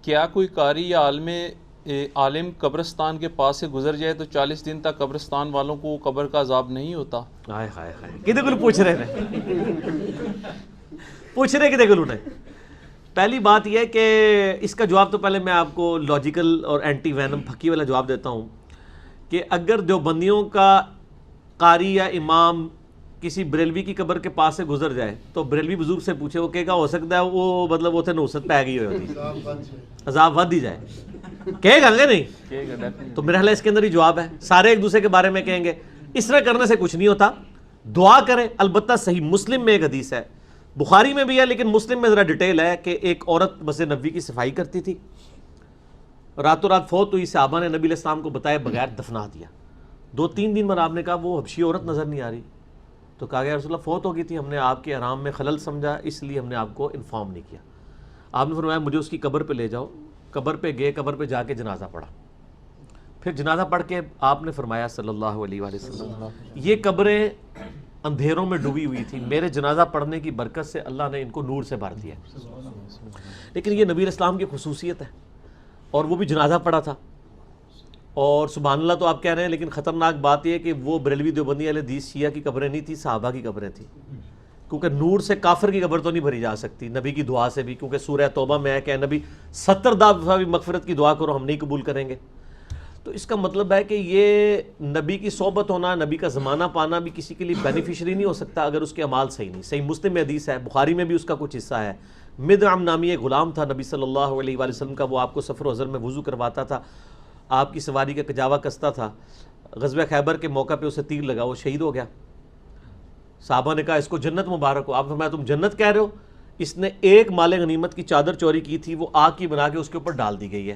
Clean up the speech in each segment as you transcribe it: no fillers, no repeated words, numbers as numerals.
کیا کوئی قاری یا عالم قبرستان کے پاس سے گزر جائے تو 40 دن تک قبرستان والوں کو قبر کا عذاب نہیں ہوتا؟ ہائے ہائے ہائے، کدے کو پوچھ رہے کدے کو نے؟ پہلی بات یہ ہے کہ اس کا جواب تو پہلے میں آپ کو لاجیکل اور اینٹی وینم پھکی والا جواب دیتا ہوں کہ اگر دیوبندیوں کا قاری یا امام کسی بریلوی کی قبر کے پاس سے گزر جائے تو بریلوی بزرگ سے پوچھے وہ کہے گا ہو سکتا ہے وہ مطلب اتنے نوست پہ گئی ہوتی عذاب ود ہی جائے، کہے گا کہ نہیں؟ تو میرا خیال ہے اس کے اندر ہی جواب ہے، سارے ایک دوسرے کے بارے میں کہیں گے، اس طرح کرنے سے کچھ نہیں ہوتا، دعا کریں۔ البتہ صحیح مسلم میں ایک حدیث ہے، بخاری میں بھی ہے لیکن مسلم میں ذرا ڈیٹیل ہے کہ ایک عورت مسجد نبوی کی صفائی کرتی تھی، راتوں رات فوت ہوئی، صحابہ نے نبی علیہ السلام کو بتایا بغیر دفنا دیا۔ 2-3 دن بعد آپ نے کہا وہ حبشی عورت نظر نہیں آ رہی، تو کہا گیا رسول اللہ فوت ہو گئی تھی، ہم نے آپ کے آرام میں خلل سمجھا اس لیے ہم نے آپ کو انفارم نہیں کیا۔ آپ نے فرمایا مجھے اس کی قبر پہ لے جاؤ، قبر پہ گئے، قبر پہ جا کے جنازہ پڑھا، پھر جنازہ پڑھ کے آپ نے فرمایا صلی اللہ علیہ وآلہ وسلم یہ قبریں اندھیروں میں ڈوبی ہوئی تھی، میرے جنازہ پڑھنے کی برکت سے اللہ نے ان کو نور سے بھر دیا۔ لیکن یہ نبی علیہ السلام کی خصوصیت ہے، اور وہ بھی جنازہ پڑھا تھا، اور سبحان اللہ تو آپ کہہ رہے ہیں، لیکن خطرناک بات یہ ہے کہ وہ بریلوی دیوبندی اہل حدیث شیعہ کی قبریں نہیں تھی، صحابہ کی قبریں تھیں، کیونکہ نور سے کافر کی قبر تو نہیں بھری جا سکتی، نبی کی دعا سے بھی، کیونکہ سورہ توبہ میں ہے کہ نبی 70 دفعہ بھی مغفرت کی دعا کرو ہم نہیں قبول کریں گے۔ تو اس کا مطلب ہے کہ یہ نبی کی صحبت ہونا، نبی کا زمانہ پانا بھی کسی کے لیے بینیفیشری نہیں ہو سکتا اگر اس کے اعمال صحیح نہیں۔ صحیح مسلم میں حدیث ہے، بخاری میں بھی اس کا کچھ حصہ ہے، مدعم نامی ایک غلام تھا نبی صلی اللہ علیہ وآلہ وسلم کا، وہ آپ کو سفر و حضر میں وضو کرواتا تھا، آپ کی سواری کا کجاوا کستا تھا، غزوہ خیبر کے موقع پہ اسے تیر لگا، وہ شہید ہو گیا۔ صحابہ نے کہا اس کو جنت مبارک ہو، آپ فرمایا تم جنت کہہ رہے ہو؟ اس نے ایک مال غنیمت کی چادر چوری کی تھی، وہ آگ کی بنا کے اس کے اوپر ڈال دی گئی ہے۔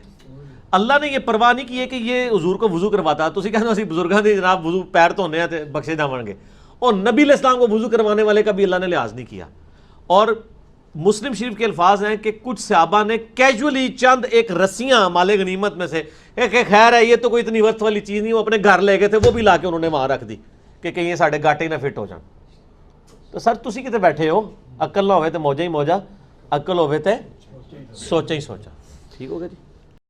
اللہ نے یہ پرواہ نہیں کی ہے کہ یہ حضور کو وضو کرواتا، تو اسی کہنا اسی بزرگاں دے جناب وضو پیر دھونے ہیں بخشے جاون گے، اور نبی علیہ السلام کو وضو کروانے والے کا بھی اللہ نے لحاظ نہیں کیا۔ اور مسلم شریف کے الفاظ ہیں کہ کچھ صحابہ نے کیجولی چند ایک رسیاں مال غنیمت میں سے ایک خیر ہے یہ تو کوئی اتنی ورتھ والی چیز نہیں، وہ اپنے گھر لے گئے تھے، وہ بھی لا کے انہوں نے وہاں رکھ دی کہ کہیں یہ ساڑھے گاٹے نہ فٹ ہو جان۔ تو سر تسی کتے بیٹھے ہو، عقل نہ ہوئے تو موجہ ہی موجہ، عقل ہوئے تو سوچا ہی سوچا۔ ٹھیک ہو گیا جی؟